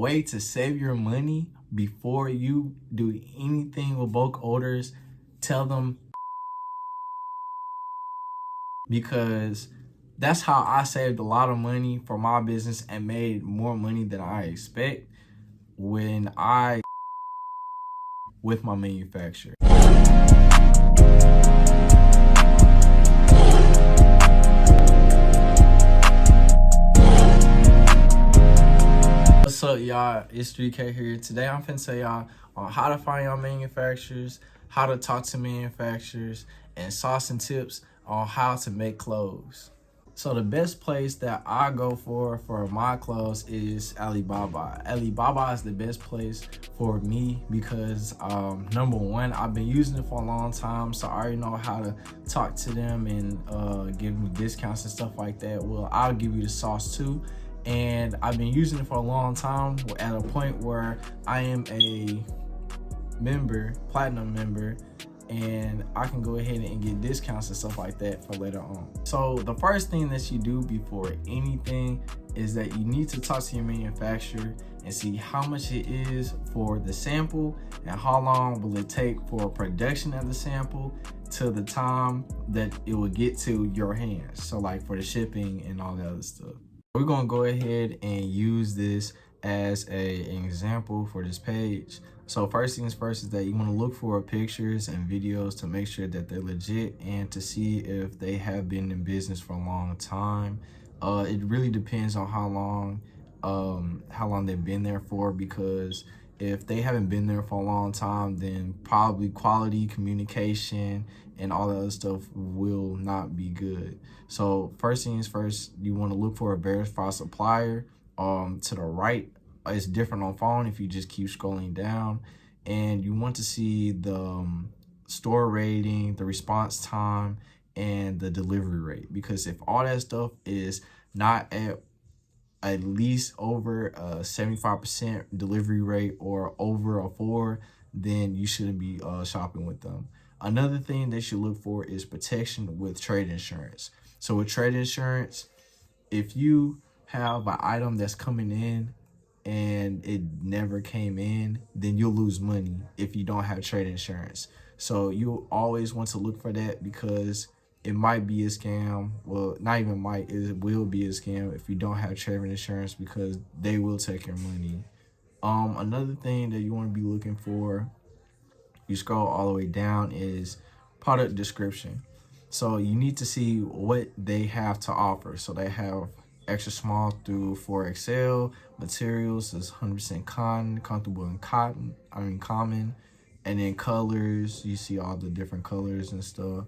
way to save your money before you do anything with bulk orders, tell them, because that's how I saved a lot of money for my business and made more money than I expect when I with my manufacturer. What's up, y'all? It's StreetKatt here. Today I'm finna tell y'all on how to find your manufacturers, how to talk to manufacturers, and sauce and tips on how to make clothes. So the best place that I go for my clothes is Alibaba. Alibaba is the best place for me because number one, I've been using it for a long time, so I already know how to talk to them and give me discounts and stuff like that. Well, I'll give you the sauce too. And I've been using it for a long time at a point where I am a member, platinum member, and I can go ahead and get discounts and stuff like that for later on. So the first thing that you do before anything is that you need to talk to your manufacturer and see how much it is for the sample and how long will it take for production of the sample to the time that it will get to your hands. So like for the shipping and all that other stuff. We're gonna go ahead and use this as an example for this page. So first things first is that you want to look for pictures and videos to make sure that they're legit and to see if they have been in business for a long time. It really depends on how long they've been there for, because if they haven't been there for a long time, then probably quality, communication, and all that other stuff will not be good. So first things first, you want to look for a verified supplier. To the right, it's different on phone if you just keep scrolling down, and you want to see the store rating, the response time, and the delivery rate, because if all that stuff is not at least over a 75% delivery rate or over a 4, then you shouldn't be shopping with them. Another thing that you look for is protection with trade insurance. So with trade insurance, if you have an item that's coming in and it never came in, then you'll lose money if you don't have trade insurance. So you always want to look for that, because it might be a scam. Well, not even might, it will be a scam if you don't have trade insurance, because they will take your money. Another thing that you want to be looking for, you scroll all the way down, is product description. So you need to see what they have to offer. So they have extra small through 4XL, materials is 100% cotton, comfortable in common, and then colors, you see all the different colors and stuff.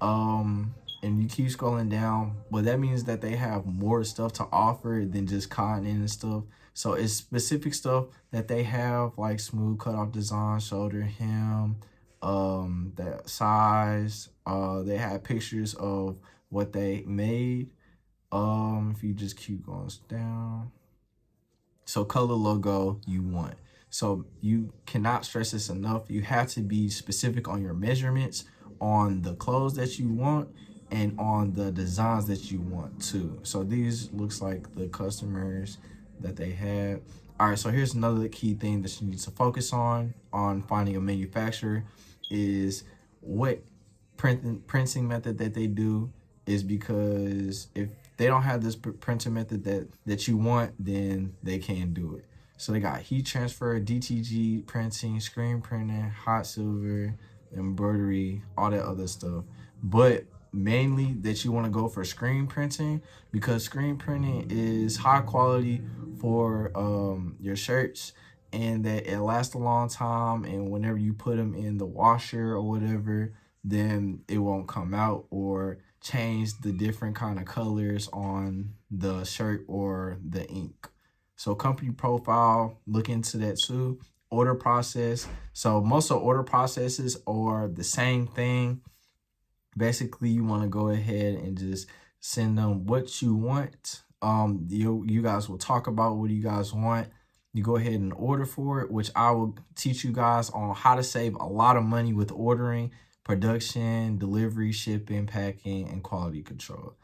And you keep scrolling down, but that means that they have more stuff to offer than just cotton and stuff. So it's specific stuff that they have, like smooth cutoff design, shoulder hem, that size. They have pictures of what they made. If you just keep going down, so color, logo you want. So you cannot stress this enough. You have to be specific on your measurements, on the clothes that you want, and on the designs that you want too. So these looks like the customers that they had. All right, so here's another key thing that you need to focus on finding a manufacturer is what printing method that they do, is because if they don't have this printing method that you want, then they can't do it. So they got heat transfer, DTG printing, screen printing, hot silver, embroidery, all that other stuff. But mainly that you want to go for screen printing, because screen printing is high quality for your shirts, and that it lasts a long time, and whenever you put them in the washer or whatever, then it won't come out or change the different kind of colors on the shirt or the ink. So company profile, look into that too. Order process. So most of order processes are the same thing. Basically, you want to go ahead and just send them what you want. You guys will talk about what you guys want. You go ahead and order for it, which I will teach you guys on how to save a lot of money with ordering, production, delivery, shipping, packing, and quality control.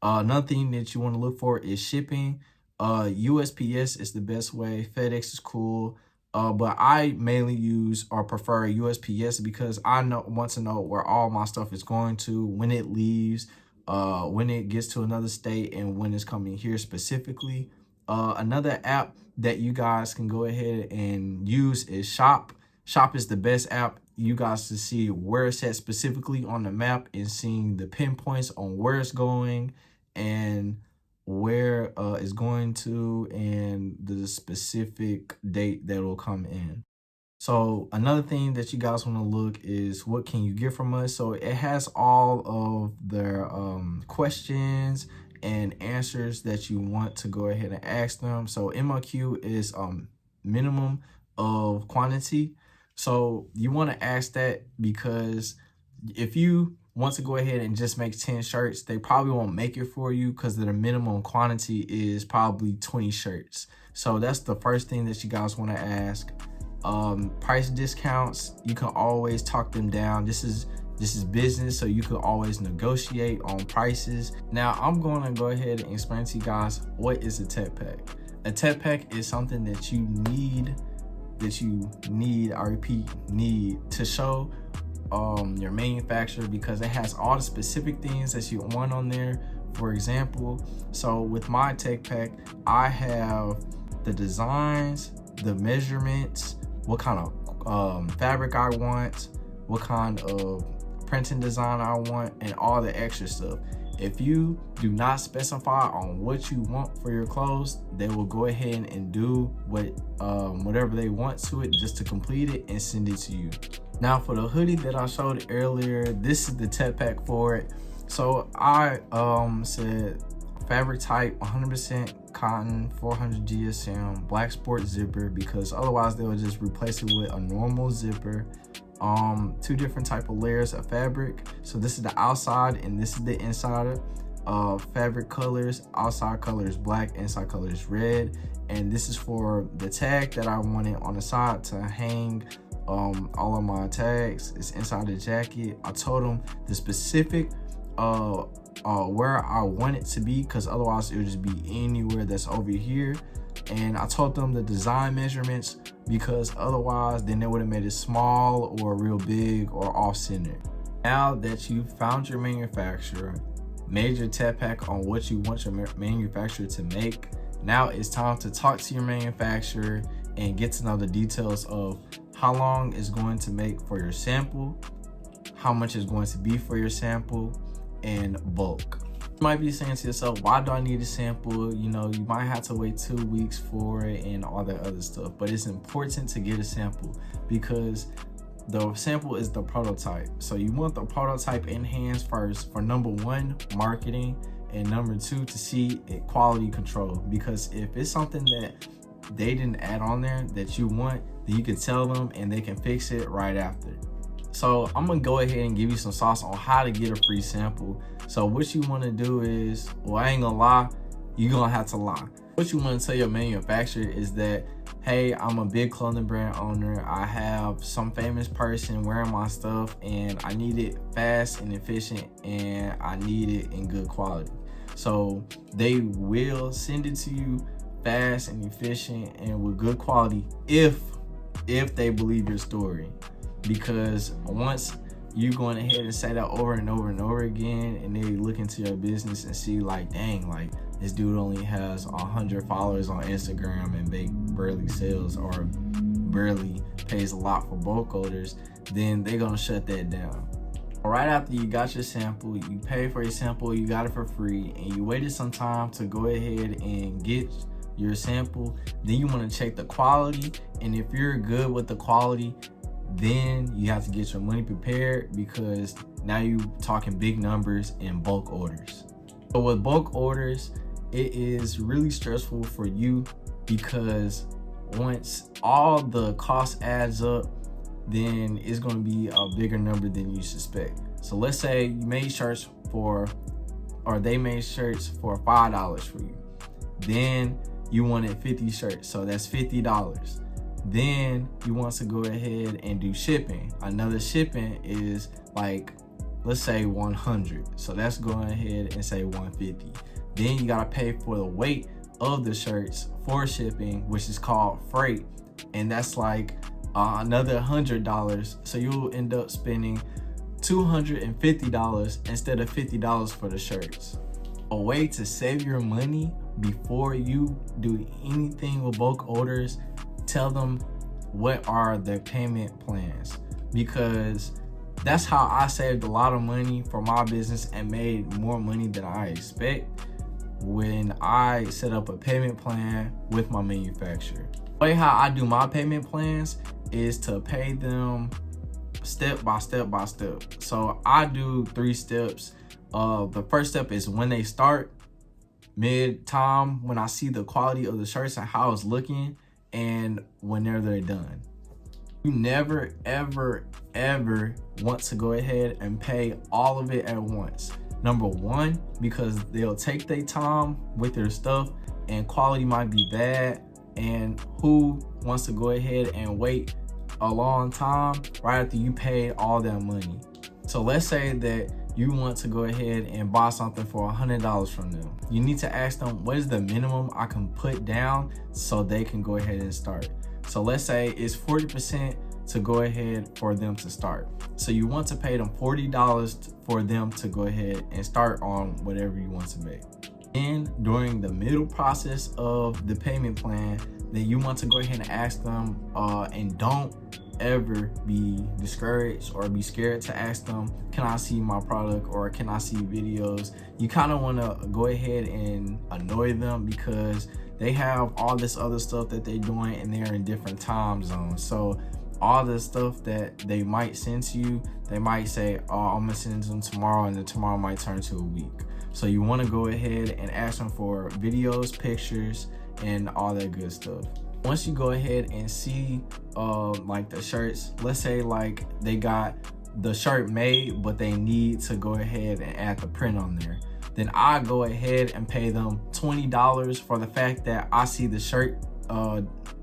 Another thing that you want to look for is shipping. USPS is the best way. FedEx is cool. But I mainly use or prefer USPS because I want to know where all my stuff is going to, when it leaves, when it gets to another state, and when it's coming here specifically. Another app that you guys can go ahead and use is Shop. Shop is the best app you guys to see where it's at specifically on the map and seeing the pinpoints on where it's going and where it's going to and the specific date that will come in. So another thing that you guys want to look is what can you get from us. So it has all of their questions and answers that you want to go ahead and ask them. So MOQ is minimum of quantity. So you want to ask that because if you want to go ahead and just make 10 shirts, they probably won't make it for you because the minimum quantity is probably 20 shirts. So that's the first thing that you guys want to ask. Price discounts, you can always talk them down. This is business, so you can always negotiate on prices. Now I'm going to go ahead and explain to you guys what is a tech pack. A tech pack is something that you need, I repeat, need to show your manufacturer because it has all the specific things that you want on there. For example, so with my tech pack, I have the designs, the measurements, what kind of fabric I want, what kind of printing design I want, and all the extra stuff. If you do not specify on what you want for your clothes, they will go ahead and do whatever they want to it just to complete it and send it to you. Now for the hoodie that I showed earlier, this is the tech pack for it. So I said fabric type 100% cotton, 400 GSM, black sport zipper, because otherwise they would just replace it with a normal zipper. 2 different type of layers of fabric. So this is the outside and this is the inside. Fabric colors, outside color is black, inside color is red, and this is for the tag that I wanted on the side to hang all of my tags. It's inside the jacket. I told them the specific where I want it to be because otherwise it would just be anywhere that's over here. And I told them the design measurements because otherwise then they would have made it small or real big or off-center. Now that you found your manufacturer, made your tech pack on what you want your manufacturer to make, now it's time to talk to your manufacturer and get to know the details of how long it's going to make for your sample, how much it's going to be for your sample, and bulk. You might be saying to yourself, why do I need a sample? You know, you might have to wait 2 weeks for it and all that other stuff, but it's important to get a sample because the sample is the prototype. So you want the prototype in hands first for number 1, marketing, and number 2, to see it quality control. Because if it's something that they didn't add on there that you want, then you can tell them and they can fix it right after. So I'm gonna go ahead and give you some sauce on how to get a free sample. So what you wanna do is, well, I ain't gonna lie, you're gonna have to lie. What you wanna tell your manufacturer is that, hey, I'm a big clothing brand owner. I have some famous person wearing my stuff and I need it fast and efficient and I need it in good quality. So they will send it to you fast and efficient and with good quality if they believe your story. Because once you going ahead and say that over and over and over again and they look into your business and see like, dang, like this dude only has 100 followers on Instagram and they barely sells or barely pays a lot for bulk orders, then they're gonna shut that down. Right after you got your sample, you pay for your sample, you got it for free, and you waited some time to go ahead and get your sample, then you want to check the quality. And if you're good with the quality, then you have to get your money prepared because now you're talking big numbers and bulk orders. But with bulk orders, it is really stressful for you because once all the cost adds up, then it's going to be a bigger number than you suspect. So let's say you made shirts they made shirts for $5 for you. Then you wanted 50 shirts, so that's $50. Then you want to go ahead and do shipping. Another shipping is like, let's say 100. So that's going ahead and say 150. Then you gotta pay for the weight of the shirts for shipping, which is called freight, and that's like another $100. So you'll end up spending $250 instead of $50 for the shirts. A way to save your money before you do anything with bulk orders, tell them what are their payment plans, because that's how I saved a lot of money for my business and made more money than I expect when I set up a payment plan with my manufacturer. The way how I do my payment plans is to pay them step by step by step. So I do 3 steps. The first step is when they start, mid-time, when I see the quality of the shirts and how it's looking, and whenever they're done. You never, ever, ever want to go ahead and pay all of it at once. Number one, because they'll take their time with their stuff and quality might be bad, and who wants to go ahead and wait a long time right after you paid all that money? So let's say that you want to go ahead and buy something for $100 from them. You need to ask them, what is the minimum I can put down so they can go ahead and start? So let's say it's 40% to go ahead for them to start. So you want to pay them $40 for them to go ahead and start on whatever you want to make. And during the middle process of the payment plan, then you want to go ahead and ask them, and don't ever be discouraged or be scared to ask them, can I see my product or can I see videos? You kind of want to go ahead and annoy them because they have all this other stuff that they're doing and they're in different time zones. So all the stuff that they might send to you, they might say, oh, I'm gonna send them tomorrow, and then tomorrow might turn to a week. So you want to go ahead and ask them for videos, pictures, and all that good stuff. Once you go ahead and see like the shirts, let's say like they got the shirt made, but they need to go ahead and add the print on there, then I go ahead and pay them $20 for the fact that I see the shirt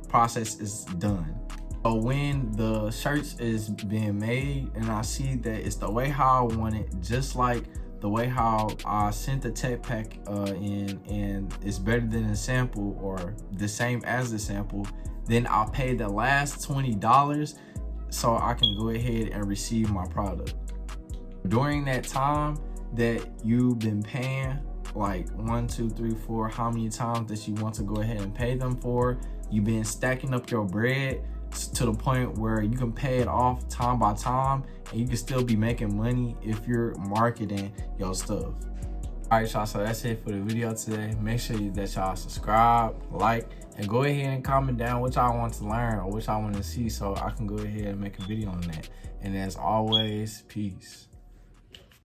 process is done. So when the shirts is being made and I see that it's the way how I want it, just like the way how I sent the tech pack in, and it's better than the sample or the same as the sample, then I'll pay the last $20 so I can go ahead and receive my product. During that time that you've been paying, like 1, 2, 3, 4, how many times that you want to go ahead and pay them for, you've been stacking up your bread to the point where you can pay it off time by time, and you can still be making money if you're marketing your stuff. All right, y'all, so that's it for the video today. Make sure that y'all subscribe, like, and go ahead and comment down what y'all want to learn or what y'all want to see so I can go ahead and make a video on that. And as always, peace.